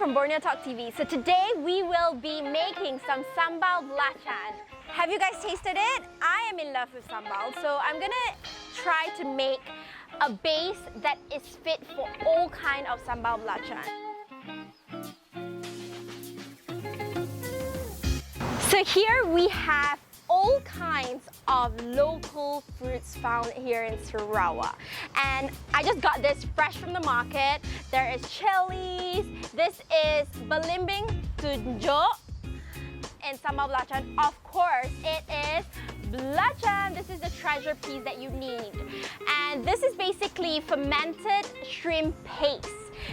from BorneoTalk TV. So today we will be making some Sambal belacan. Have you guys tasted it? I am in love with Sambal, so I'm gonna try to make a base that is fit for all kind of Sambal belacan. So here we have all kinds of local fruits found here in Sarawak, and I just got this fresh from the market. There is chilies, this is belimbing tunjuk and sambal belacan. Of course, it is belacan. This is the treasure piece that you need, and this is basically fermented shrimp paste.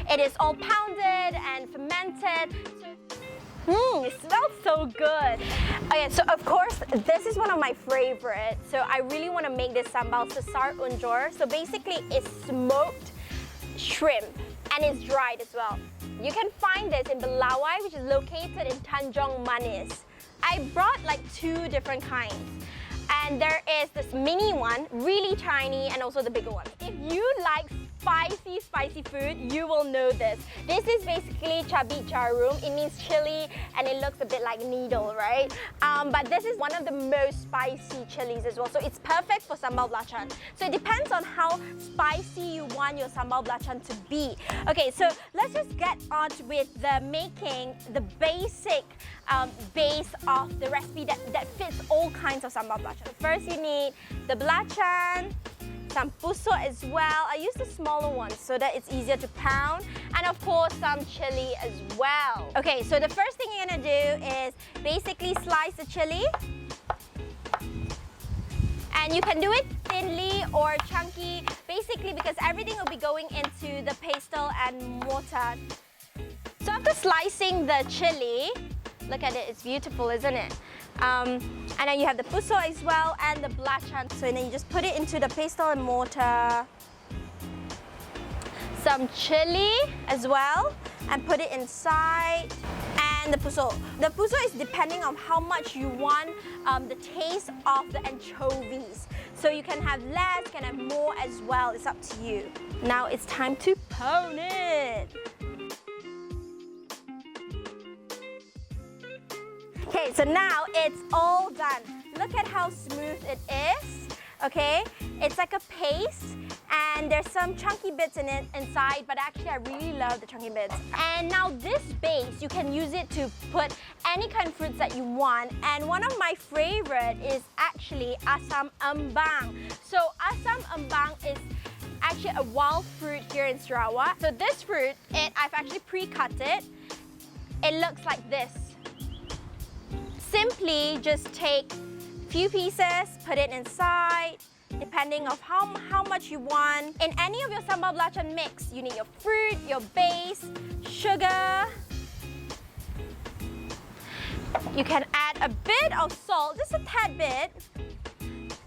It is all pounded and fermented. It smells so good. Okay, so of course, this is one of my favorites. So I really want to make this sambal sesar unjur. So basically, it's smoked shrimp and it's dried as well. You can find this in Belawai, which is located in Tanjong Manis. I brought like 2 different kinds. And there is this mini one, really tiny, and also the bigger one. If you like spicy food, you will know this. This is basically cabai jarum. It means chili, and it looks a bit like needle, right? But this is one of the most spicy chilies as well. So it's perfect for sambal belacan. So it depends on how spicy you want your sambal belacan to be. Okay, so let's just get on with the making the basic base of the recipe that fits all kinds of sambal belacan. First, you need the belacan, some puso as well. I use the smaller ones so that it's easier to pound, and of course some chili as well. Okay, so the first thing you're gonna do is basically slice the chili, and you can do it thinly or chunky, basically because everything will be going into the pestle and mortar. So after slicing the chili, look at it, it's beautiful, isn't it? And then you have the puso as well and the belacan. So then you just put it into the pestle and mortar. Some chili as well, and put it inside. And the puso. The puso is depending on how much you want the taste of the anchovies. So you can have less, can have more as well. It's up to you. Now it's time to pound it. Okay, so now it's all done. Look at how smooth it is, okay? It's like a paste, and there's some chunky bits in it inside, but actually I really love the chunky bits. And now this base, you can use it to put any kind of fruits that you want. And one of my favorite is actually asam ambang. So asam ambang is actually a wild fruit here in Sarawak. So this fruit, I've actually pre-cut it. It looks like this. Simply just take a few pieces, put it inside, depending on how much you want. In any of your sambal belacan mix, you need your fruit, your base, sugar. You can add a bit of salt, just a tad bit,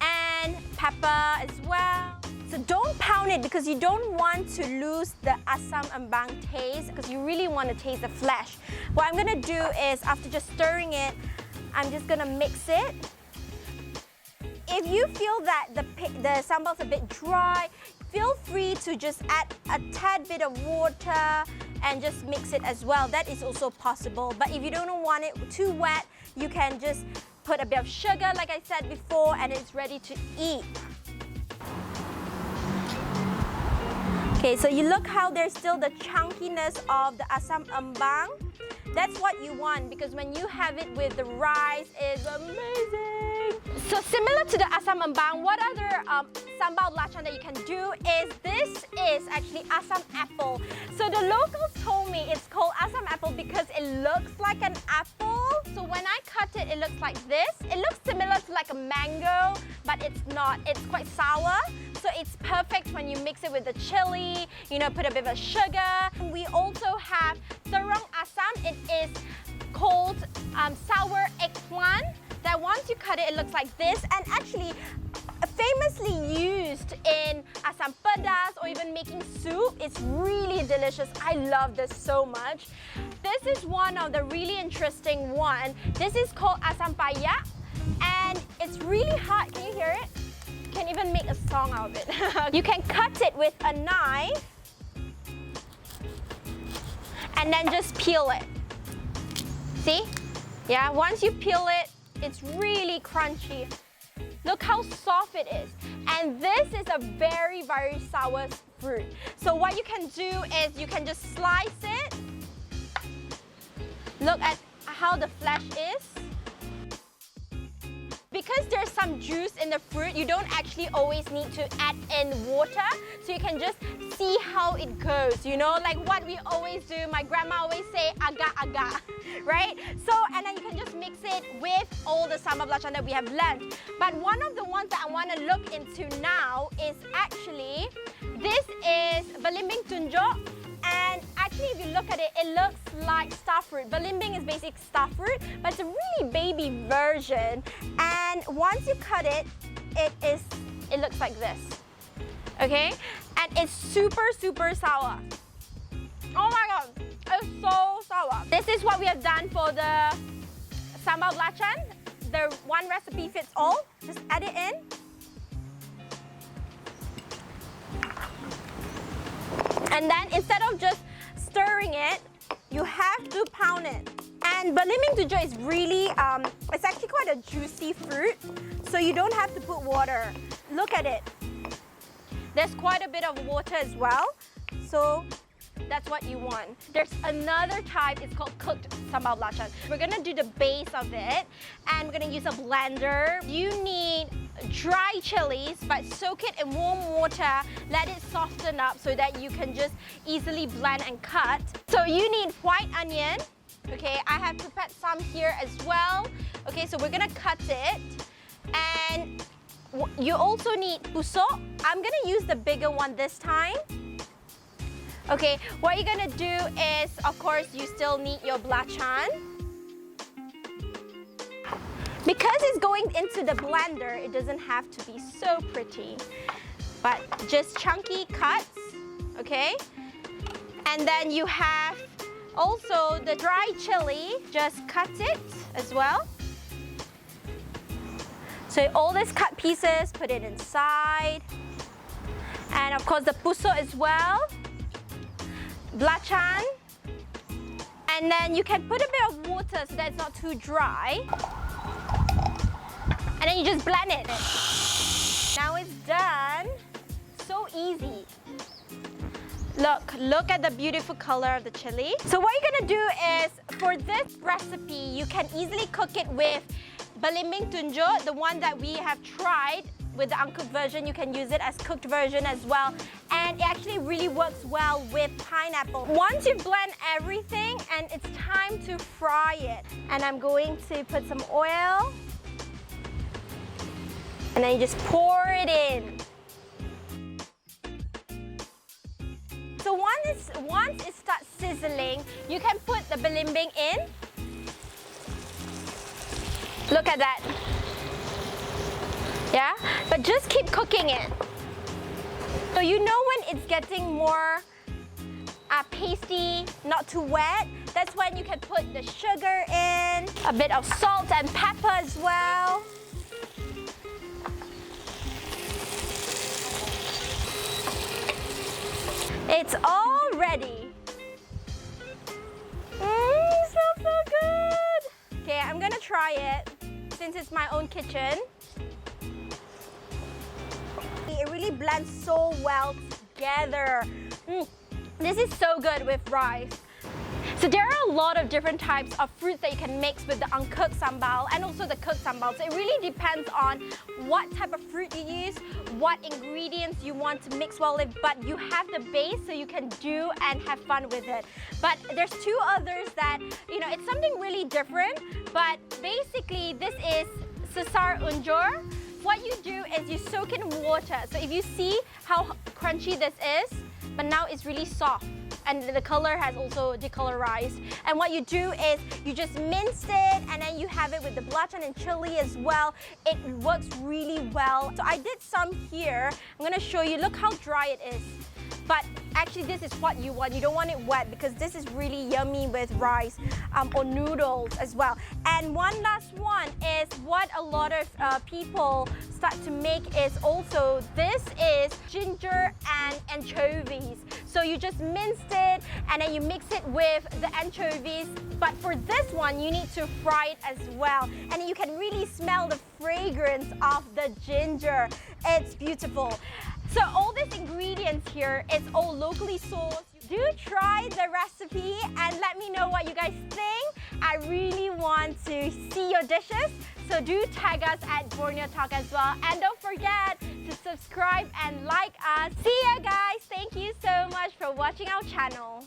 and pepper as well. So don't pound it because you don't want to lose the asam ambang taste, because you really want to taste the flesh. What I'm gonna do is, after just stirring it, I'm just gonna mix it. If you feel that the sambal's a bit dry, feel free to just add a tad bit of water and just mix it as well. That is also possible. But if you don't want it too wet, you can just put a bit of sugar, like I said before, and it's ready to eat. Okay, so you look how there's still the chunkiness of the asam ambang. That's what you want, because when you have it with the rice, it's amazing. So similar to the asam ambang, what other sambal belacan that you can do is, this is actually asam apple. So the locals told me it's called asam apple because it looks like an apple. So when I cut it, it looks like this. It looks similar to like a mango, but it's not. It's quite sour. So it's perfect when you mix it with the chili, you know, put a bit of sugar. We also have terong asam. It is called sour eggplant. That once you cut it, it looks like this. And actually, famously used in asam pedas or even making soup. It's really delicious. I love this so much. This is one of the really interesting one. This is called asam payak, and it's really hard. Can you hear it? You can even make a song out of it. You can cut it with a knife, and then just peel it. See? Yeah, once you peel it, it's really crunchy. Look how soft it is. And this is a very, very sour fruit. So what you can do is you can just slice it. Look at how the flesh is. Because there's some juice in the fruit, you don't actually always need to add in water. So you can just see how it goes, you know, like what we always do. My grandma always say, aga aga, right? So, and then you can just mix it with all the sambal belacan that we have left. But one of the ones that I want to look into now is actually, this is belimbing tunjuk. And actually, if you look at it, it looks like star fruit. Belimbing is basic star fruit, but it's a really baby version. And once you cut it, it looks like this. Okay? And it's super, super sour. Oh my god, it's so sour. This is what we have done for the sambal belacan. The one recipe fits all. Just add it in. And then instead of just stirring it, you have to pound it. And belimbing tunjuk is really, it's actually quite a juicy fruit, so you don't have to put water. Look at it. There's quite a bit of water as well, so that's what you want. There's another type, it's called cooked sambal belacan. We're gonna do the base of it, and we're gonna use a blender. You need dry chilies, but soak it in warm water, let it soften up so that you can just easily blend and cut. So you need white onion. Okay, I have prepared some here as well. Okay, so we're gonna cut it. And you also need pusok. I'm gonna use the bigger one this time. Okay, what you're gonna do is, of course, you still need your belacan. Because it's going into the blender, it doesn't have to be so pretty, but just chunky cuts, okay? And then you have also the dry chili, just cut it as well. So all these cut pieces, put it inside. And of course the pusok as well, belacan. And then you can put a bit of water so that it's not too dry. And then you just blend it. Now it's done. So easy. Look at the beautiful color of the chili. So what you're gonna do is, for this recipe, you can easily cook it with belimbing tunjuk, the one that we have tried with the uncooked version. You can use it as cooked version as well. And it actually really works well with pineapple. Once you blend everything, and it's time to fry it. And I'm going to put some oil. And then you just pour it in. So once it starts sizzling, you can put the belimbing in. Look at that. Yeah? But just keep cooking it. So you know when it's getting more pasty, not too wet, that's when you can put the sugar in, a bit of salt and pepper as well. It's all ready. Smells so good. Okay, I'm gonna try it since it's my own kitchen. It really blends so well together. This is so good with rice. So there are a lot of different types of fruits that you can mix with the uncooked sambal and also the cooked sambal. So it really depends on what type of fruit you use, what ingredients you want to mix well with, but you have the base so you can do and have fun with it. But there's two others that, you know, it's something really different, but basically this is sesar unjur. What you do is you soak it in water. So if you see how crunchy this is, but now it's really soft. And the color has also decolorized. And what you do is you just mince it and then you have it with the belacan and chili as well. It works really well. So I did some here. I'm gonna show you, look how dry it is. but actually this is what you want. You don't want it wet because this is really yummy with rice or noodles as well. And one last one is what a lot of people start to make is also, this is ginger and anchovies. So you just minced it and then you mix it with the anchovies. But for this one, you need to fry it as well. And you can really smell the fragrance of the ginger. It's beautiful. So all these ingredients here, it's all locally sourced. Do try the recipe and let me know what you guys think. I really want to see your dishes. So do tag us at BorneoTalk as well. And don't forget to subscribe and like us. See ya guys. Thank you so much for watching our channel.